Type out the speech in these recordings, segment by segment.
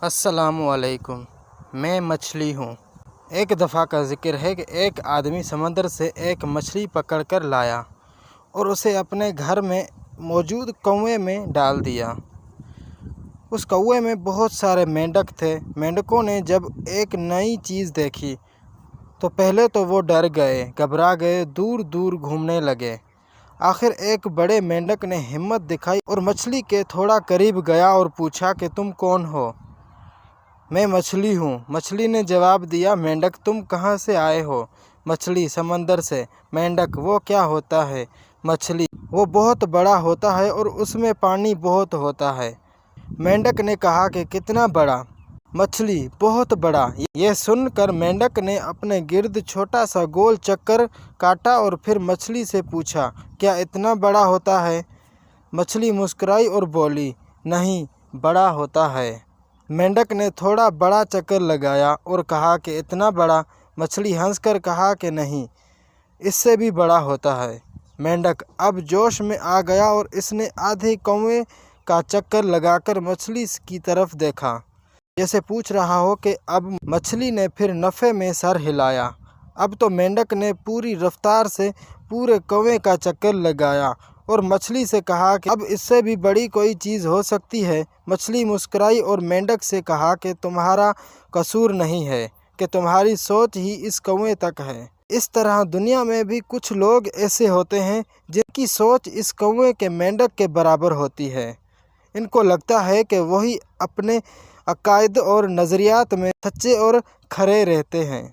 السلام علیکم۔ میں مچھلی ہوں۔ ایک دفعہ کا ذکر ہے کہ ایک آدمی سمندر سے ایک مچھلی پکڑ کر لایا اور اسے اپنے گھر میں موجود کنویں میں ڈال دیا۔ اس کنویں میں بہت سارے مینڈک تھے۔ مینڈکوں نے جب ایک نئی چیز دیکھی تو پہلے تو وہ ڈر گئے، گھبرا گئے، دور دور گھومنے لگے۔ آخر ایک بڑے مینڈک نے ہمت دکھائی اور مچھلی کے تھوڑا قریب گیا اور پوچھا کہ تم کون ہو؟ میں مچھلی ہوں، مچھلی نے جواب دیا۔ مینڈک: تم کہاں سے آئے ہو؟ مچھلی: سمندر سے۔ مینڈک: وہ کیا ہوتا ہے؟ مچھلی: وہ بہت بڑا ہوتا ہے اور اس میں پانی بہت ہوتا ہے۔ مینڈک نے کہا کہ کتنا بڑا؟ مچھلی: بہت بڑا۔ یہ سن کر مینڈک نے اپنے گرد چھوٹا سا گول چکر کاٹا اور پھر مچھلی سے پوچھا، کیا اتنا بڑا ہوتا ہے؟ مچھلی مسکرائی اور بولی، نہیں، بڑا ہوتا ہے۔ مینڈک نے تھوڑا بڑا چکر لگایا اور کہا کہ اتنا بڑا؟ مچھلی ہنس کر کہا کہ نہیں، اس سے بھی بڑا ہوتا ہے۔ مینڈک اب جوش میں آ گیا اور اس نے آدھے کنویں کا چکر لگا کر مچھلی کی طرف دیکھا، جیسے پوچھ رہا ہو کہ اب؟ مچھلی نے پھر نفے میں سر ہلایا۔ اب تو مینڈک نے پوری رفتار سے پورے کنویں کا چکر لگایا اور مچھلی سے کہا کہ اب اس سے بھی بڑی کوئی چیز ہو سکتی ہے۔ مچھلی مسکرائی اور مینڈک سے کہا کہ تمہارا قصور نہیں ہے کہ تمہاری سوچ ہی اس کنویں تک ہے۔ اس طرح دنیا میں بھی کچھ لوگ ایسے ہوتے ہیں جن کی سوچ اس کنویں کے مینڈک کے برابر ہوتی ہے۔ ان کو لگتا ہے کہ وہی اپنے عقائد اور نظریات میں سچے اور کھرے رہتے ہیں۔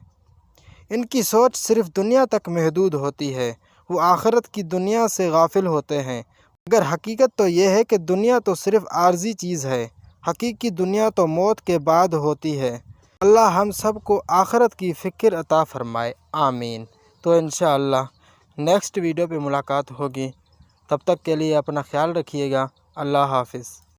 ان کی سوچ صرف دنیا تک محدود ہوتی ہے، وہ آخرت کی دنیا سے غافل ہوتے ہیں۔ مگر حقیقت تو یہ ہے کہ دنیا تو صرف عارضی چیز ہے، حقیقی دنیا تو موت کے بعد ہوتی ہے۔ اللہ ہم سب کو آخرت کی فکر عطا فرمائے، آمین۔ تو انشاءاللہ نیکسٹ ویڈیو پہ ملاقات ہوگی، تب تک کے لیے اپنا خیال رکھیے گا۔ اللہ حافظ۔